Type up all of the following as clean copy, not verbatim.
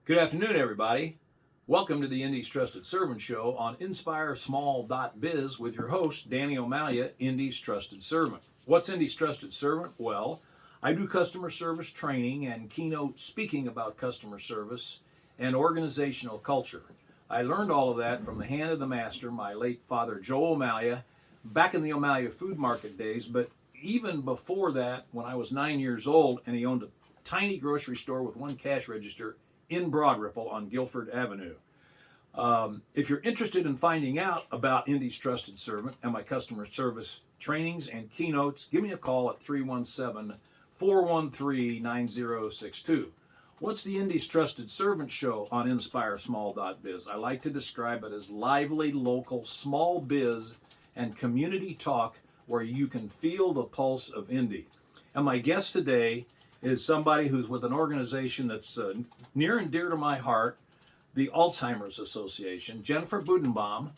Good afternoon, everybody. Welcome to the Indy's Trusted Servant Show on InspireSmall.biz with your host, Danny O'Malia, Indy's Trusted Servant. What's Indy's Trusted Servant? Well, I do customer service training and keynote speaking about customer service and organizational culture. I learned all of that from the hand of the master, my late father, Joe O'Malia, back in the O'Malia food market days, but even before that, when I was 9 years old and he owned a tiny grocery store with one cash register in Broad Ripple on Guilford Avenue. If you're interested in finding out about Indy's Trusted Servant and my customer service trainings and keynotes, give me a call at 317-413-9062. What's the Indy's Trusted Servant Show on InspireSmall.biz? I like to describe it as lively, local, small biz and community talk where you can feel the pulse of Indy. And my guest today is somebody who's with an organization that's near and dear to my heart, the Alzheimers Association. Jennifer Buddenbaum,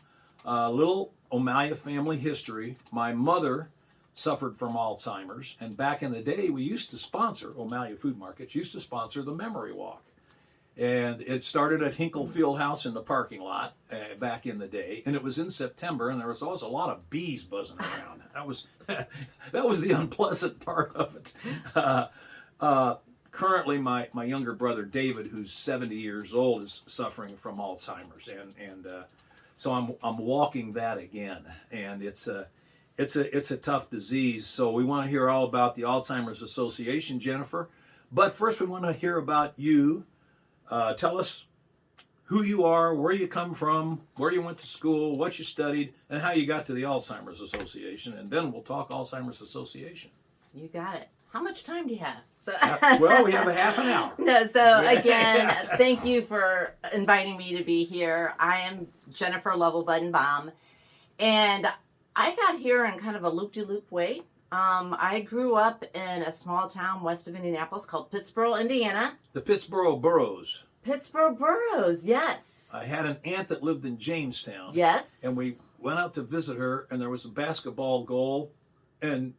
little O'Malia family history. My mother suffered from Alzheimer's, and back in the day, we used to sponsor, O'Malia Food Markets used to sponsor the Memory Walk. And it started at Hinkle Field House in the parking lot back in the day, and it was in September, and there was always a lot of bees buzzing around. That was that was the unpleasant part of it. Currently, my younger brother David, who's 70 years old, is suffering from Alzheimer's, and so I'm walking that again, and it's a tough disease. So we want to hear all about the Alzheimer's Association, Jennifer. But first, we want to hear about you. Tell us who you are, where you come from, where you went to school, what you studied, and how you got to the Alzheimer's Association, and then we'll talk Alzheimer's Association. You got it. How much time do you have? Well, we have a half an hour. No, so again, thank you for inviting me to be here. I am Jennifer Buddenbaum, and I got here in kind of a loop-de-loop way. I grew up in a small town west of Indianapolis called Pittsboro, Indiana. The Pittsboro Boroughs. Pittsboro Boroughs, yes. I had an aunt that lived in Jamestown. Yes. And we went out to visit her, and there was a basketball goal, and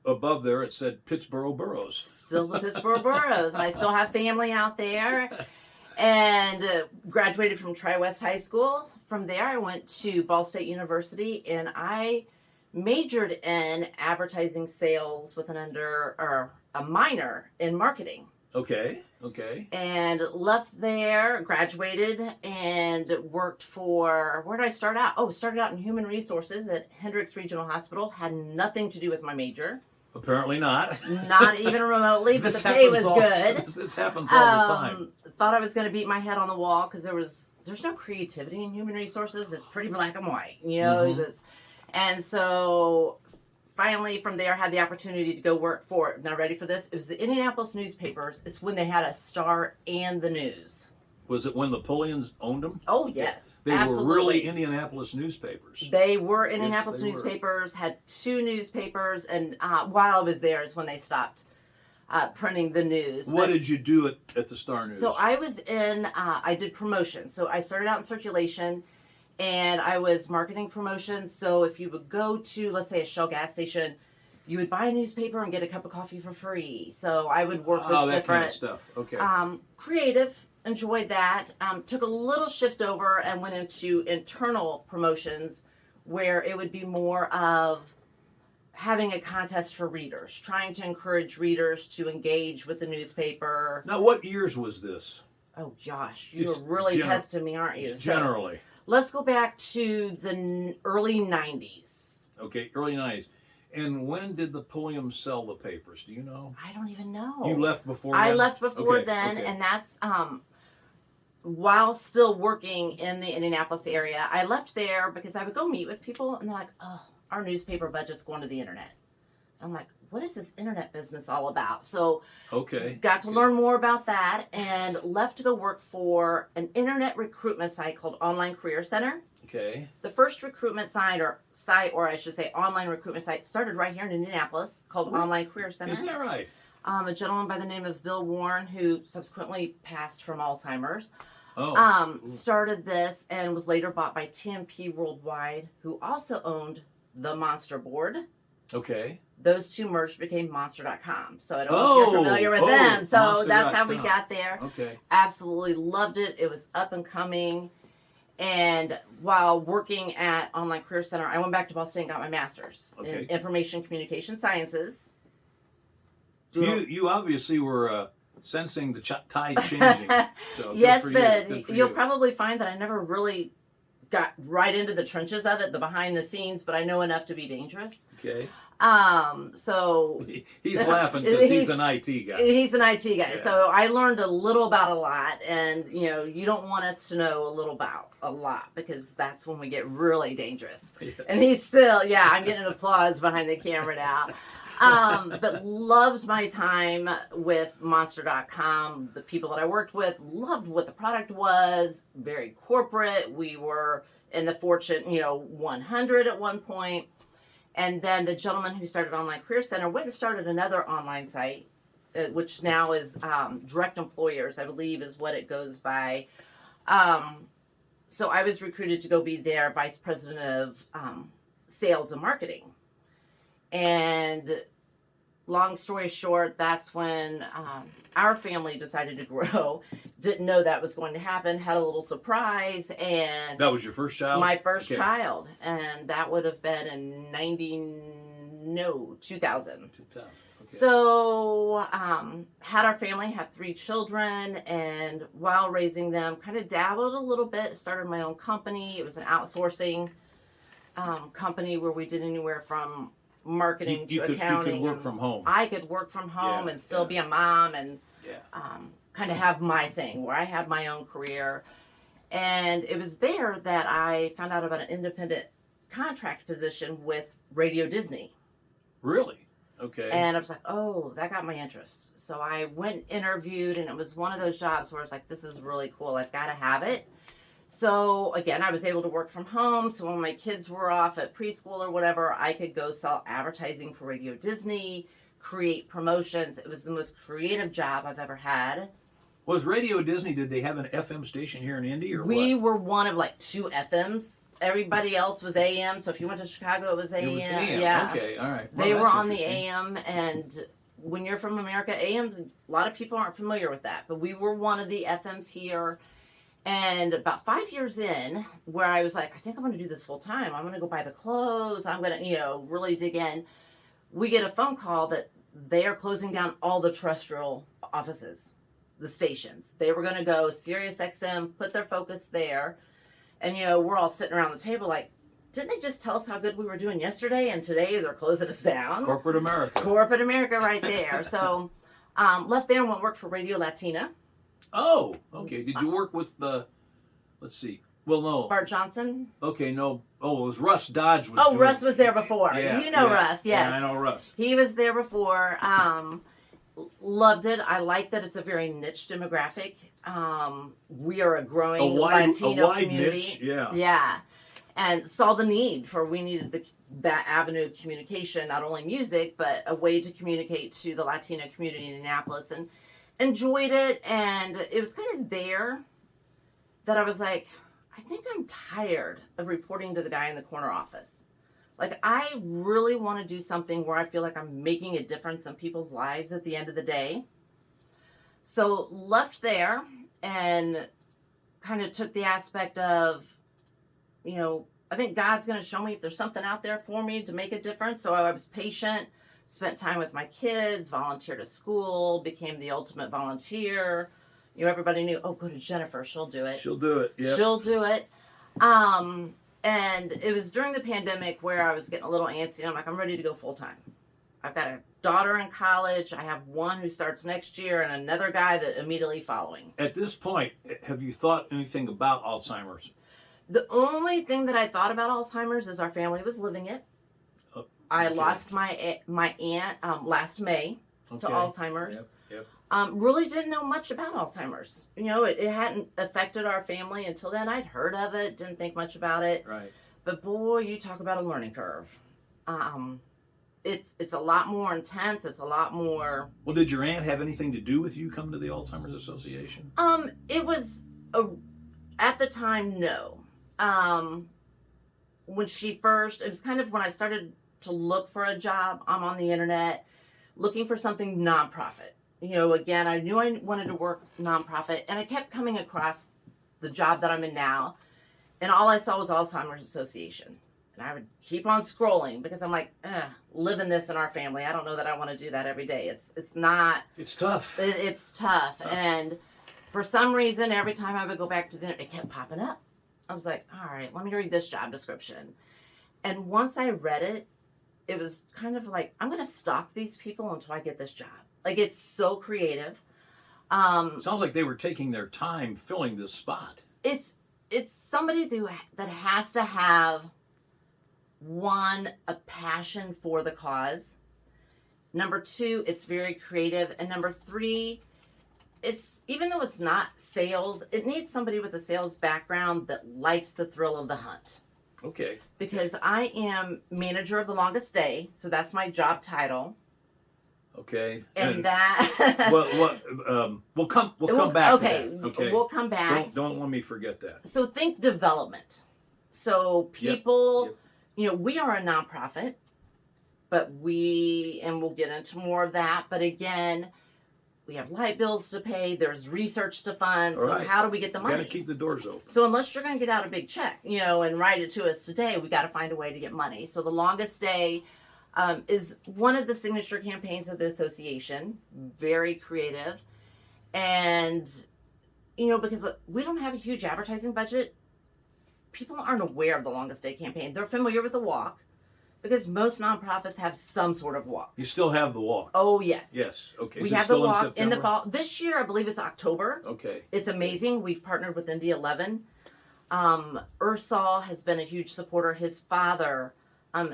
above there it said Pittsboro Boroughs. Still the Pittsboro Boroughs, and I still have family out there. And graduated from Tri-West High School. From there, I went to Ball State University, and I majored in advertising sales with a minor in marketing. Okay. And left there, graduated, and worked for, where did I start out? Oh, started out in human resources at Hendricks Regional Hospital. Had nothing to do with my major. Apparently not. Not even remotely, but the pay was good. This happens all the time. Thought I was going to beat my head on the wall because there's no creativity in human resources. It's pretty black and white, you know. And so finally from there had the opportunity to go work for, now ready for this, it was the Indianapolis newspapers. It's when they had a Star and the News. Was it when the Pullians owned them? Oh, yes. They absolutely. were really Indianapolis newspapers. They were Indianapolis newspapers, had two newspapers, and while I was there is when they stopped printing the news. What did you do at the Star News? So I was I did promotion. So I started out in circulation, and I was marketing promotions. So if you would go to, let's say, a Shell gas station, you would buy a newspaper and get a cup of coffee for free. So I would work with different kind of stuff. Okay. Creative. Enjoyed that. Took a little shift over and went into internal promotions where it would be more of having a contest for readers, trying to encourage readers to engage with the newspaper. Now, what years was this? Oh, gosh. You're really testing me, aren't you? Generally. So, let's go back to the early 90s. Okay, early 90s. And when did the Pulliams sell the papers? Do you know? I don't even know. You left before then? I left before then, and that's while still working in the Indianapolis area. I left there because I would go meet with people, and they're like, oh, our newspaper budget's going to the internet. I'm like, what is this internet business all about? So got to learn more about that, and left to go work for an internet recruitment site called Online Career Center. Okay. The first recruitment site, or I should say online recruitment site, started right here in Indianapolis called Online Career Center. Isn't that right? A gentleman by the name of Bill Warren, who subsequently passed from Alzheimer's, started this and was later bought by TMP Worldwide, who also owned the Monster Board. Okay. those two merged, became Monster.com. So I don't know if you're familiar with them. So that's how we got there. Okay. Absolutely loved it. It was up and coming. And while working at Online Career Center, I went back to Boston and got my master's in Information Communication Sciences. You obviously were sensing the tide changing. So yes, but you'll probably find that I never really got right into the trenches of it, the behind the scenes, but I know enough to be dangerous. Okay. So he's laughing because he's an IT guy. He's an IT guy. Yeah. So I learned a little about a lot, and you don't want us to know a little about a lot because that's when we get really dangerous. Yes. And he's still, I'm getting applause behind the camera now. But loved my time with Monster.com. The people that I worked with, loved what the product was, very corporate. We were in the Fortune, 100 at one point. And then the gentleman who started Online Career Center went and started another online site, which now is Direct Employers, I believe is what it goes by. So I was recruited to go be their vice president of sales and marketing. And long story short, that's when our family decided to grow. Didn't know that was going to happen. Had a little surprise. And that was your first child? My first child. And that would have been in 2000. 2000. Okay. So had our family, have 3 children. And while raising them, kind of dabbled a little bit. Started my own company. It was an outsourcing company where we did anywhere from marketing to accounting. You could work from home. I could work from home and still be a mom and kind of have my thing where I had my own career. And it was there that I found out about an independent contract position with Radio Disney. Really? Okay. And I was like, oh, that got my interest. So I went interviewed, and it was one of those jobs where I was like, this is really cool. I've got to have it. So again, I was able to work from home. So when my kids were off at preschool or whatever, I could go sell advertising for Radio Disney, create promotions. It was the most creative job I've ever had. Was Radio Disney, did they have an FM station here in Indy or we what? were one of 2 FMs. Everybody else was AM. So if you went to Chicago, it was AM. It was AM. Yeah. Okay, all right. They were on the AM, and when you're from America, AM, a lot of people aren't familiar with that. But we were one of the FMs here. And about 5 years in, where I was like, I think I'm going to do this full time. I'm going to go buy the clothes. I'm going to, really dig in. We get a phone call that they are closing down all the terrestrial offices, the stations. They were going to go Sirius XM, put their focus there. And, we're all sitting around the table like, didn't they just tell us how good we were doing yesterday? And today they're closing us down. Corporate America. Corporate America right there. So left there and went work for Radio Latina. Oh, okay. Did you work with let's see. Well, no. Bart Johnson? Okay, no. Oh, it was Russ Dodge. Russ was there before. Yeah, Russ, yes. Yeah, I know Russ. He was there before. Loved it. I like that it's a very niche demographic. We are a growing Latino community. Niche, yeah. Yeah. And saw the need for, we needed that avenue of communication, not only music, but a way to communicate to the Latino community in Indianapolis. And enjoyed it, and it was kind of there that I was like, I think I'm tired of reporting to the guy in the corner office. Like, I really want to do something where I feel like I'm making a difference in people's lives at the end of the day. So left there and kind of took the aspect of, I think God's going to show me if there's something out there for me to make a difference. So I was patient. Spent time with my kids, volunteered at school, became the ultimate volunteer. Everybody knew, go to Jennifer, she'll do it. She'll do it, yeah. She'll do it. And it was during the pandemic where I was getting a little antsy, and I'm like, I'm ready to go full time. I've got a daughter in college. I have one who starts next year and another guy that immediately following. At this point, have you thought anything about Alzheimer's? The only thing that I thought about Alzheimer's is our family was living it. I lost my aunt last May to Alzheimer's. Yep. Really didn't know much about Alzheimer's. It hadn't affected our family until then. I'd heard of it, didn't think much about it. Right. But boy, you talk about a learning curve. It's a lot more intense. It's a lot more. Well, did your aunt have anything to do with you coming to the Alzheimer's Association? It was at the time, no. When she first, it was kind of when I started to look for a job, I'm on the internet looking for something nonprofit. You know, again, I knew I wanted to work nonprofit, and I kept coming across the job that I'm in now, and all I saw was Alzheimer's Association. And I would keep on scrolling because I'm like, living this in our family. I don't know that I want to do that every day. It's not. It's tough. It's tough. And for some reason, every time I would go back to the internet, it kept popping up. I was like, all right, let me read this job description. And once I read it, it was kind of like, I'm going to stalk these people until I get this job. Like, it's so creative. Sounds like they were taking their time filling this spot. It's somebody that has to have, one, a passion for the cause. Number two, it's very creative. And number three, it's, even though it's not sales, it needs somebody with a sales background that likes the thrill of the hunt. Okay. Because I am manager of the longest day, so that's my job title. Okay. And that. We'll come back. Okay. To that. Okay. We'll come back. Don't let me forget that. So think development. So people, you know, we are a nonprofit, but we'll get into more of that. But again, we have light bills to pay. There's research to fund. All so right. how do we get the money? Got to keep the doors open. So unless you're going to get out a big check, you know, and write it to us today, we got to find a way to get money. So the longest day is one of the signature campaigns of the association. Very creative. And, you know, because we don't have a huge advertising budget, people aren't aware of the longest day campaign. They're familiar with the walk because most nonprofits have some sort of walk. You still have the walk. Oh, yes. Yes. Okay. We Is it have the still walk in the September? fall. This year, I believe it's October. Okay. It's amazing. We've partnered with Indy 11. Ursal has been a huge supporter. His father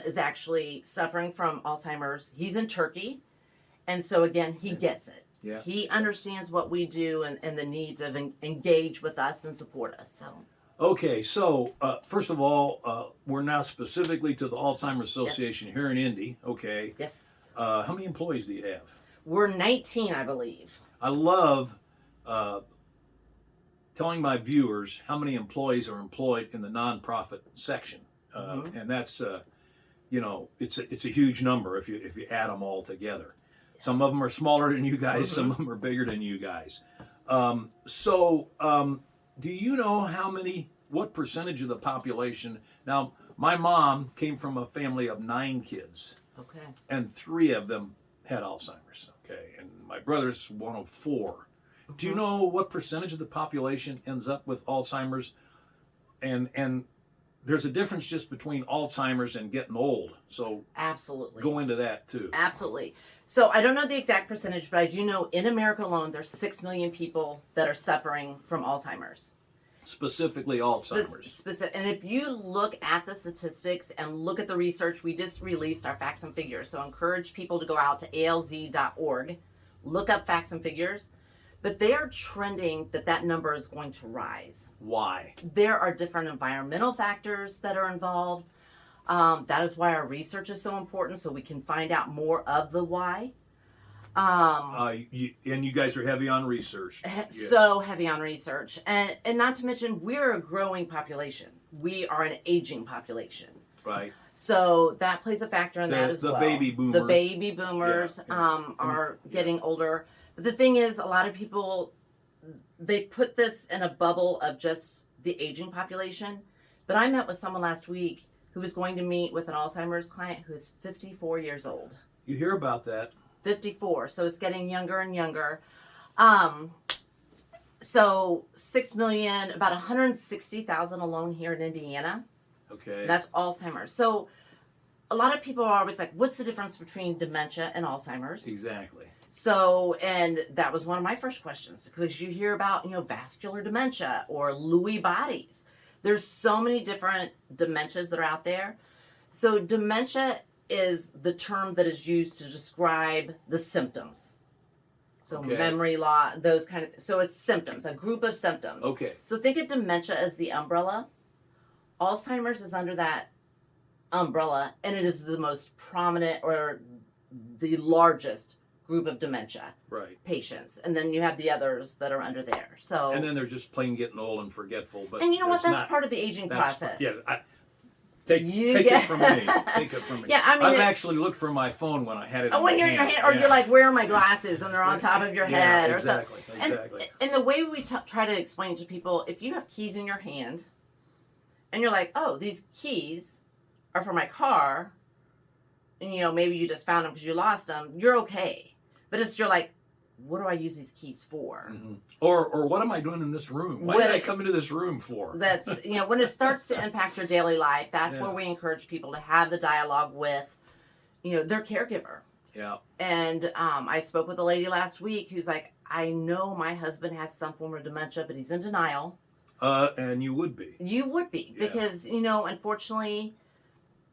is actually suffering from Alzheimer's. He's in Turkey. And so, again, he gets it. Yeah. He understands what we do and the need to engage with us and support us. So. Okay, so first of all, we're now specifically to the Alzheimer's Association here in Indy. Okay. Yes. How many employees do you have? We're 19, I believe. I love telling my viewers how many employees are employed in the nonprofit section, and that's you know, it's a huge number if you add them all together. Some of them are smaller than you guys. Some of them are bigger than you guys. Do you know what percentage of the population? Now, my mom came from a family of 9 kids. Okay. And 3 of them had Alzheimer's. Okay. And my brother's one of 4. Do you know what percentage of the population ends up with Alzheimer's? And there's a difference just between Alzheimer's and getting old. So absolutely. Go into that too. Absolutely. So I don't know the exact percentage, but I do know in America alone, there's 6 million people that are suffering from Alzheimer's. Specifically Alzheimer's. And if you look at the statistics and look at the research, we just released our facts and figures. So I encourage people to go out to alz.org, look up facts and figures. But they are trending that number is going to rise. Why? There are different environmental factors that are involved. That is why our research is so important, so we can find out more of the why. And you guys are heavy on research. So heavy on research. And not to mention, we're a growing population. We are an aging population. Right. So that plays a factor in that as well. The baby boomers. The baby boomers are getting older. But the thing is, a lot of people, they put this in a bubble of just the aging population. But I met with someone last week who was going to meet with an Alzheimer's client who's 54 years old. You hear about that. 54. So it's getting younger and younger. So 6 million, about 160,000 alone here in Indiana. Okay. That's Alzheimer's. So a lot of people are always like, what's the difference between dementia and Alzheimer's? Exactly. So, and that was one of my first questions, because you hear about, vascular dementia or Lewy bodies. There's so many different dementias that are out there. So dementia is the term that is used to describe the symptoms. So memory loss, those kind of, so it's symptoms, a group of symptoms. Okay. So think of dementia as the umbrella. Alzheimer's is under that umbrella, and it is the most prominent or the largest group of dementia patients. And then you have the others that are under there. So and then they're just plain getting old and forgetful. But and you know what? That's part of the aging process. Take it from me. Take it from me. Yeah, I mean, I've actually looked for my phone when I had it. When you're in your hand, or you're like, where are my glasses? And they're on top of your head, or exactly, something. Exactly. And the way we try to explain to people, if you have keys in your hand, and you're like, oh, these keys are for my car, and maybe you just found them because you lost them, you're okay. But you're like, what do I use these keys for? Mm-hmm. Or what am I doing in this room? Why did I come into this room for? That's, when it starts to impact your daily life, that's where we encourage people to have the dialogue with, their caregiver. Yeah. And I spoke with a lady last week who's like, I know my husband has some form of dementia, but he's in denial. And you would be. You would be. Yeah. Because, unfortunately,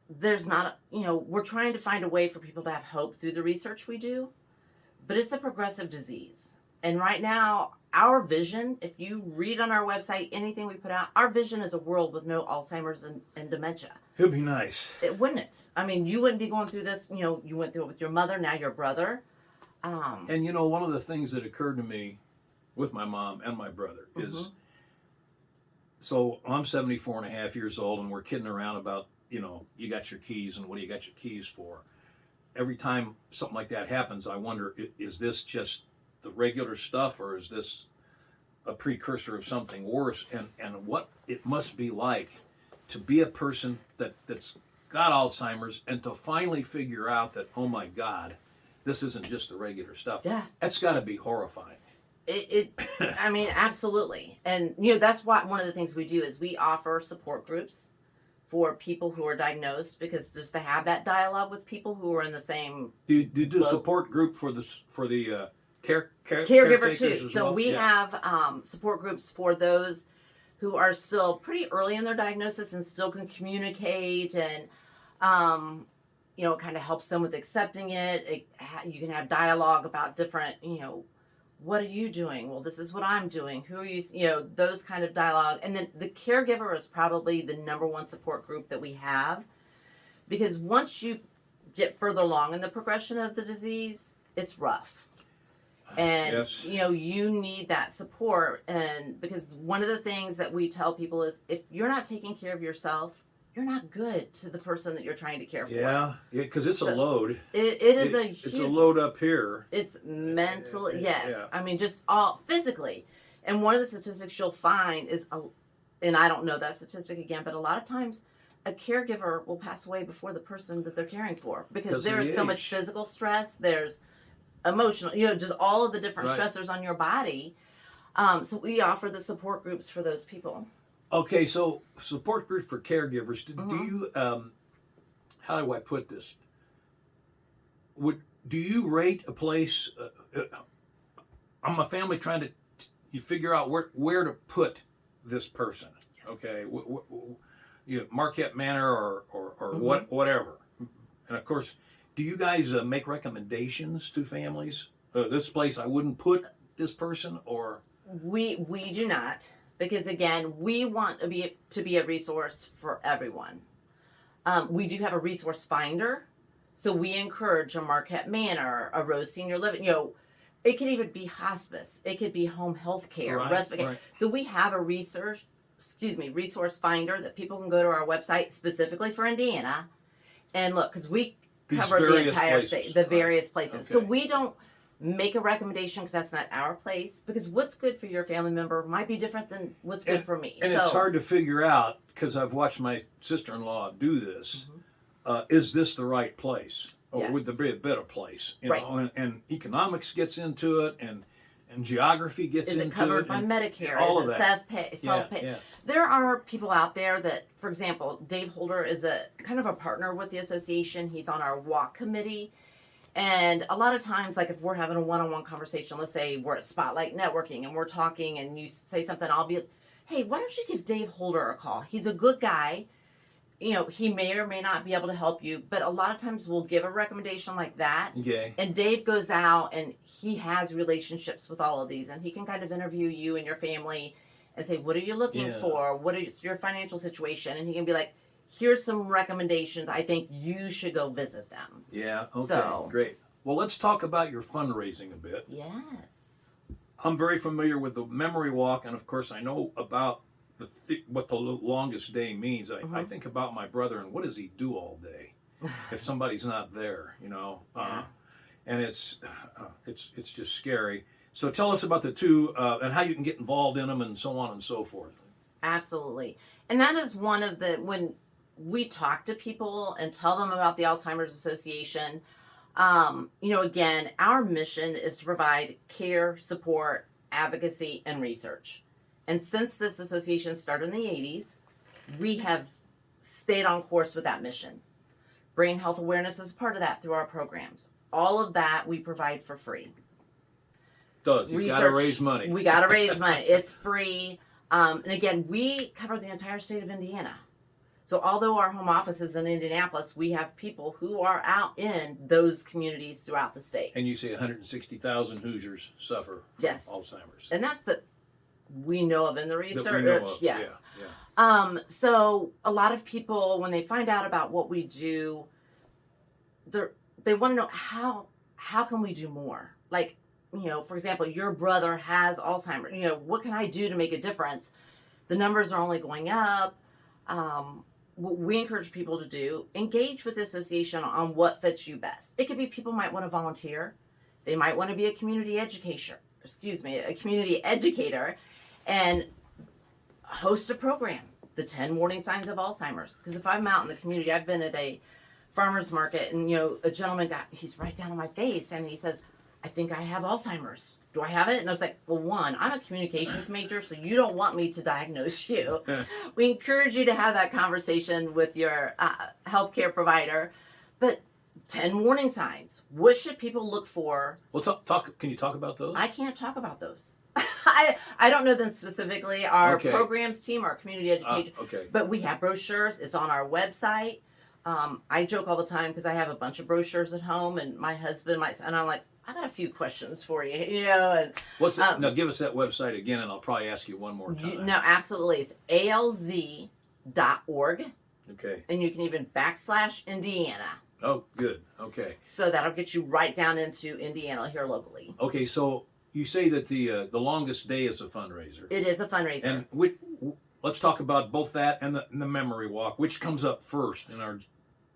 there's not, we're trying to find a way for people to have hope through the research we do. But it's a progressive disease. And right now, our vision, if you read on our website anything we put out, our vision is a world with no Alzheimer's and dementia. It would be nice. It wouldn't. I mean, you wouldn't be going through this. You went through it with your mother, now your brother. And one of the things that occurred to me with my mom and my brother is, so I'm 74 and a half years old, and we're kidding around about, you got your keys, and what do you got your keys for? Every time something like that happens, I wonder, is this just the regular stuff, or is this a precursor of something worse? And what it must be like to be a person that's got Alzheimer's, and to finally figure out that, oh my God, this isn't just the regular stuff. Yeah. That's got to be horrifying. I mean, absolutely. And, that's why one of the things we do is we offer support groups for people who are diagnosed, because just to have that dialogue with people who are in the same. Do you do support group for the caregiver too? So well? we have support groups for those who are still pretty early in their diagnosis and still can communicate, and it kind of helps them with accepting it. You can have dialogue about different, what are you doing? Well, this is what I'm doing. Who are you? Those kind of dialogue. And then the caregiver is probably the number one support group that we have, because once you get further along in the progression of the disease, it's rough. And, yes. You need that support. And because one of the things that we tell people is, if you're not taking care of yourself, you're not good to the person that you're trying to care for. Yeah, because it's a load. It is a huge... It's a load up here. It's mentally, yes. Yeah. I mean, just all physically. And one of the statistics you'll find is, and I don't know that statistic again, but a lot of times a caregiver will pass away before the person that they're caring for, because there's so much physical stress, there's emotional, just all of the different stressors on your body. So we offer the support groups for those people. Okay, so support groups for caregivers. Do you, how do I put this? Do you rate a place? I'm a family trying to you figure out where to put this person. Yes. Okay, Marquette Manor or whatever. And of course, do you guys make recommendations to families? This place I wouldn't put this person, or we do not. Because again, we want to be a resource for everyone. We do have a resource finder, so we encourage a Marquette Manor, a Rose Senior Living. It could even be hospice. It could be home health care, respite care. So we have a resource finder that people can go to our website specifically for Indiana, and look, because we cover the entire state, the various places. Okay. So we don't make a recommendation because that's not our place, because what's good for your family member might be different than what's good for me. And it's hard to figure out, because I've watched my sister-in-law do this. Is this the right place? Or would there be a better place? And economics gets into it, and geography gets into it. Is it covered by Medicare? All is of it that. self-pay? Yeah. There are people out there that, for example, Dave Holder is a kind of a partner with the association. He's on our walk committee. And a lot of times, like if we're having a one-on-one conversation, let's say we're at Spotlight Networking and we're talking and you say something, I'll be, hey, why don't you give Dave Holder a call? He's a good guy. He may or may not be able to help you, but a lot of times we'll give a recommendation like that. Okay. And Dave goes out and he has relationships with all of these, and he can kind of interview you and your family and say, what are you looking for? What is your financial situation? And he can be like, here's some recommendations. I think you should go visit them. Yeah, okay, great. Well, let's talk about your fundraising a bit. Yes. I'm very familiar with the Memory Walk, and of course I know about what the longest day means, I think about my brother and what does he do all day if somebody's not there, you know? And it's just scary. So tell us about the two and how you can get involved in them and so on and so forth. Absolutely. And that is one of the, when we talk to people and tell them about the Alzheimer's Association, you know, again, our mission is to provide care, support, advocacy, and research. And since this association started in the 80s, we have stayed on course with that mission. Brain health awareness is part of that through our programs. All of that we provide for free. You got to raise money. We got to raise money. It's free. And again, we cover the entire state of Indiana. So although our home office is in Indianapolis, we have people who are out in those communities throughout the state. And you say 160,000 Hoosiers suffer from Alzheimer's. And that's the we know of in the research. That we know of. Yes. Yeah. So a lot of people, when they find out about what we do, they want to know how can we do more? Like, you know, for example, your brother has Alzheimer's. You know, what can I do to make a difference? The numbers are only going up. What we encourage people to do, engage with the association on what fits you best. It could be people might want to volunteer. They might want to be a community educator and host a program, the 10 warning signs of Alzheimer's. Because if I'm out in the community, I've been at a farmer's market and, you know, a gentleman he's right down on my face and he says, I think I have Alzheimer's. Do I have it? And I was like, well, one, I'm a communications major, so you don't want me to diagnose you. We encourage you to have that conversation with your healthcare provider. But 10 warning signs. What should people look for? Well, can you talk about those? I can't talk about those. I don't know them specifically. Our programs team, our community education. But we have brochures. It's on our website. I joke all the time because I have a bunch of brochures at home, and my husband and I'm like, I got a few questions for you, you know. And what's that? Now give us that website again, and I'll probably ask you one more time. No, absolutely. It's alz.org. Okay. And you can even /Indiana. Oh, good. Okay. So that'll get you right down into Indiana here locally. Okay, so you say that the longest day is a fundraiser. It is a fundraiser. And let's talk about both that and the memory walk. Which comes up first in our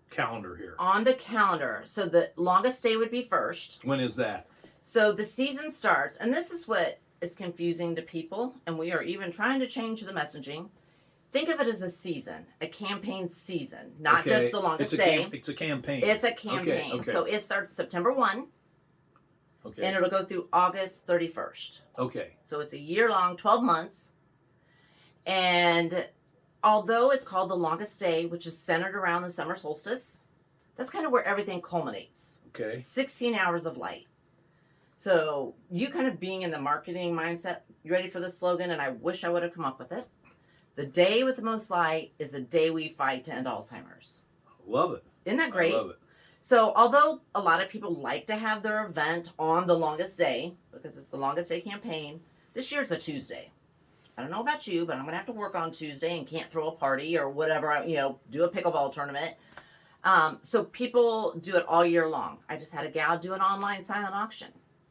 calendar here? On the calendar. So the longest day would be first. When is that? So the season starts, and this is what is confusing to people, and we are even trying to change the messaging. Think of it as a season, a campaign season, not just the longest day. It's a campaign. It's a campaign. Okay. So it starts September 1. Okay. And it'll go through August 31st. Okay. So it's a year long, 12 months. And although it's called the longest day, which is centered around the summer solstice, that's kind of where everything culminates. Okay. 16 hours of light. So you kind of being in the marketing mindset, you ready for this slogan? And I wish I would have come up with it. The day with the most light is the day we fight to end Alzheimer's. Love it. Isn't that great? I love it. So although a lot of people like to have their event on the longest day, because it's the longest day campaign, this year it's a Tuesday. I don't know about you, but I'm going to have to work on Tuesday and can't throw a party or whatever, do a pickleball tournament. So people do it all year long. I just had a gal do an online silent auction.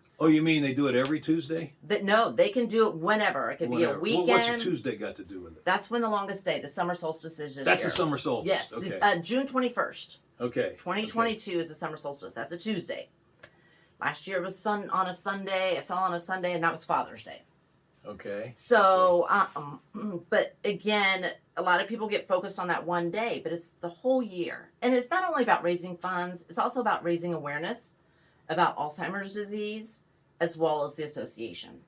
So, you mean they do it every Tuesday? No, they can do it whenever. It could be a weekend. Well, what's a Tuesday got to do with it? That's when the longest day, the summer solstice is this year. That's the summer solstice. Yes, okay. June 21st. Okay. 2022 is the summer solstice. That's a Tuesday. Last year it was on a Sunday. It fell on a Sunday, and that was Father's Day. Okay. So, but again, a lot of people get focused on that one day, but it's the whole year. And it's not only about raising funds, it's also about raising awareness about Alzheimer's disease, as well as the association.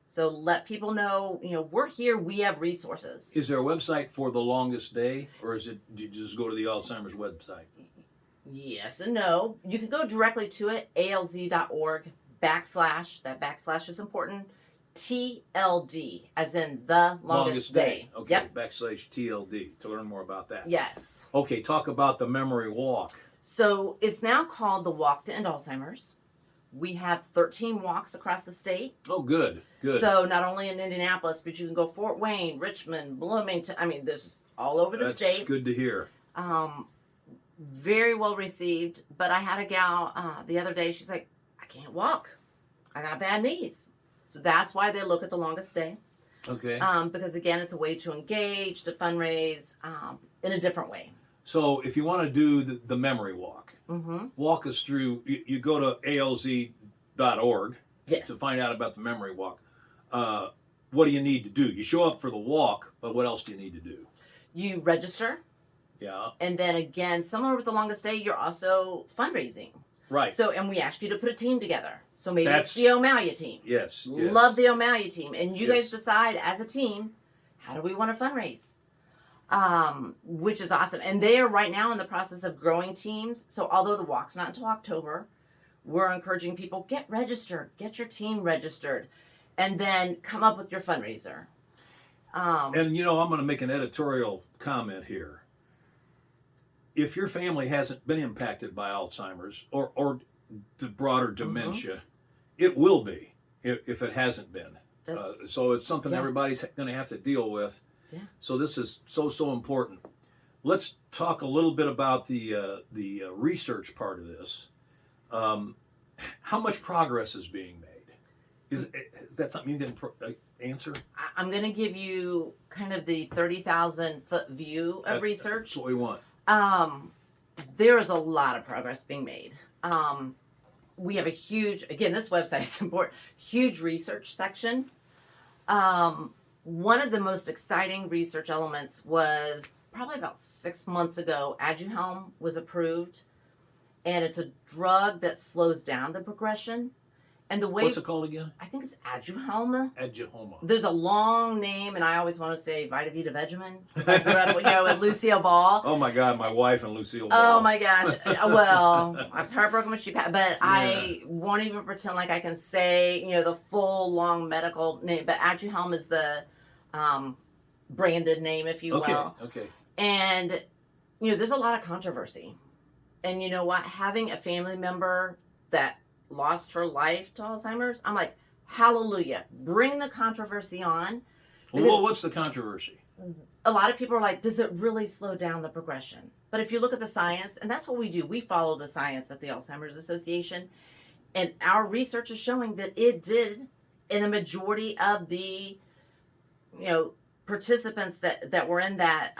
So let people know, we're here, we have resources. Is there a website for the longest day, or do you just go to the Alzheimer's website? Yes and no. You can go directly to it, alz.org / that / is important, TLD, as in the longest day. Okay, yep. /TLD to learn more about that. Yes. Okay, talk about the memory walk. So it's now called the Walk to End Alzheimer's. We have 13 walks across the state. Oh, good. So not only in Indianapolis, but you can go Fort Wayne, Richmond, Bloomington. I mean, there's all over the state. That's good to hear. Very well received. But I had a gal the other day. She's like, I can't walk. I got bad knees. So that's why they look at the longest day. Okay. Because again, it's a way to engage, to fundraise in a different way. So if you want to do the memory walk, Mm-hmm. walk us through. You go to alz.org Yes. to find out about the memory walk. What do you need to do? You show up for the walk, but what else do you need to do? You register. Yeah. And then again, similar with the longest day, you're also fundraising. Right. So, and we ask you to put a team together. So maybe That's- it's the O'Malley team. Yes. Love the O'Malley team. And you Yes. guys decide as a team, how do we want to fundraise? Which is awesome. And they are right now in the process of growing teams. So although the walk's not until October, we're encouraging people, get registered, get your team registered, and then come up with your fundraiser. And I'm going to make an editorial comment here. If your family hasn't been impacted by Alzheimer's or the broader dementia, it will be if it hasn't been. So it's something everybody's going to have to deal with. Yeah. So this is so important. Let's talk a little bit about the research part of this. How much progress is being made? Is that something you can answer? I'm going to give you kind of the 30,000-foot view of research. That's what we want. There is a lot of progress being made. We have a huge, again, this website is important, huge research section. One of the most exciting research elements was probably about 6 months ago, Aduhelm was approved, and it's a drug that slows down the progression. And the way, What's it called again? I think it's Aduhelm. Aduhelm. There's a long name, and I always want to say Vita Vita Vegemin. I grew up, with Lucille Ball. Oh my God, my wife and Lucille Ball. Oh my gosh. Well, I was heartbroken when she passed, but I won't even pretend like I can say, the full long medical name. But Aduhelm is the branded name, if you will. Okay. And, there's a lot of controversy. And you know what? Having a family member that lost her life to Alzheimer's, I'm like, hallelujah. Bring the controversy on. Well, what's the controversy? A lot of people are like, does it really slow down the progression? But if you look at the science, and that's what we do, we follow the science at the Alzheimer's Association, and our research is showing that it did in the majority of the, participants that were in that.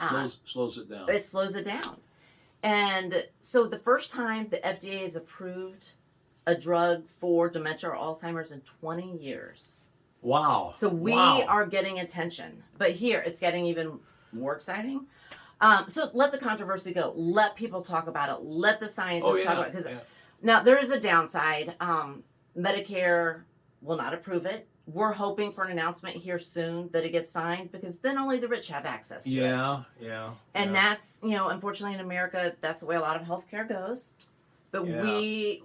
Slows it down. It slows it down. And so the first time the FDA has approved a drug for dementia or Alzheimer's in 20 years. Wow. So we are getting attention. But here, it's getting even more exciting. So let the controversy go. Let people talk about it. Let the scientists talk about it. Because now there is a downside. Medicare will not approve it. We're hoping for an announcement here soon that it gets signed, because then only the rich have access to it. Yeah. And that's, unfortunately in America, that's the way a lot of healthcare goes. But we,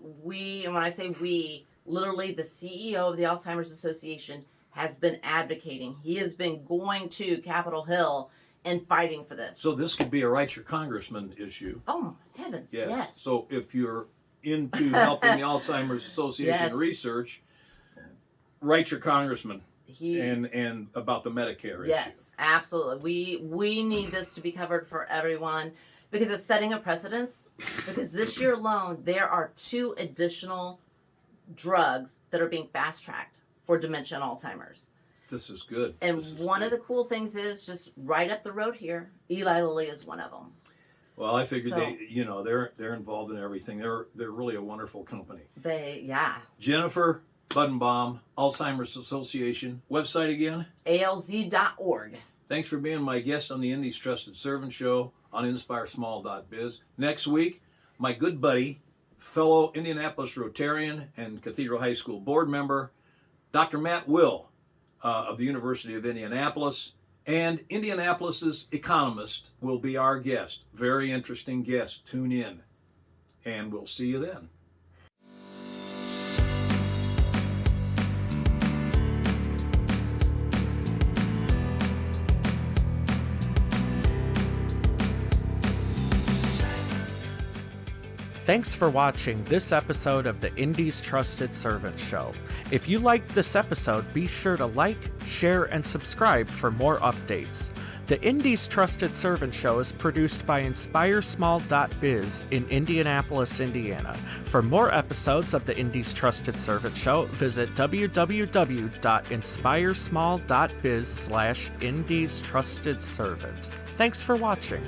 and when I say we, literally the CEO of the Alzheimer's Association has been advocating. He has been going to Capitol Hill and fighting for this. So this could be a write your congressman issue. Oh, heavens, yes. So if you're into helping the Alzheimer's Association research, write your congressman and about the Medicare issue. Yes, absolutely. We need this to be covered for everyone, because it's setting a precedence. Because this year alone, there are 2 additional drugs that are being fast-tracked for dementia and Alzheimer's. This is good. And one of the cool things is, just right up the road here, Eli Lilly is one of them. Well, I figured they're involved in everything. They're really a wonderful company. Jennifer Buddenbaum, Alzheimer's Association. Website again? alz.org. Thanks for being my guest on the Indy's Trusted Servant Show on InspireSmall.biz. Next week, my good buddy, fellow Indianapolis Rotarian and Cathedral High School board member, Dr. Matt Will of the University of Indianapolis, and Indianapolis's economist will be our guest. Very interesting guest. Tune in, and we'll see you then. Thanks for watching this episode of the Indy's Trusted Servant Show. If you liked this episode, be sure to like, share, and subscribe for more updates. The Indy's Trusted Servant Show is produced by InspireSmall.biz in Indianapolis, Indiana. For more episodes of the Indy's Trusted Servant Show, visit www.inspiresmall.biz/Indy's Trusted Servant. Thanks for watching.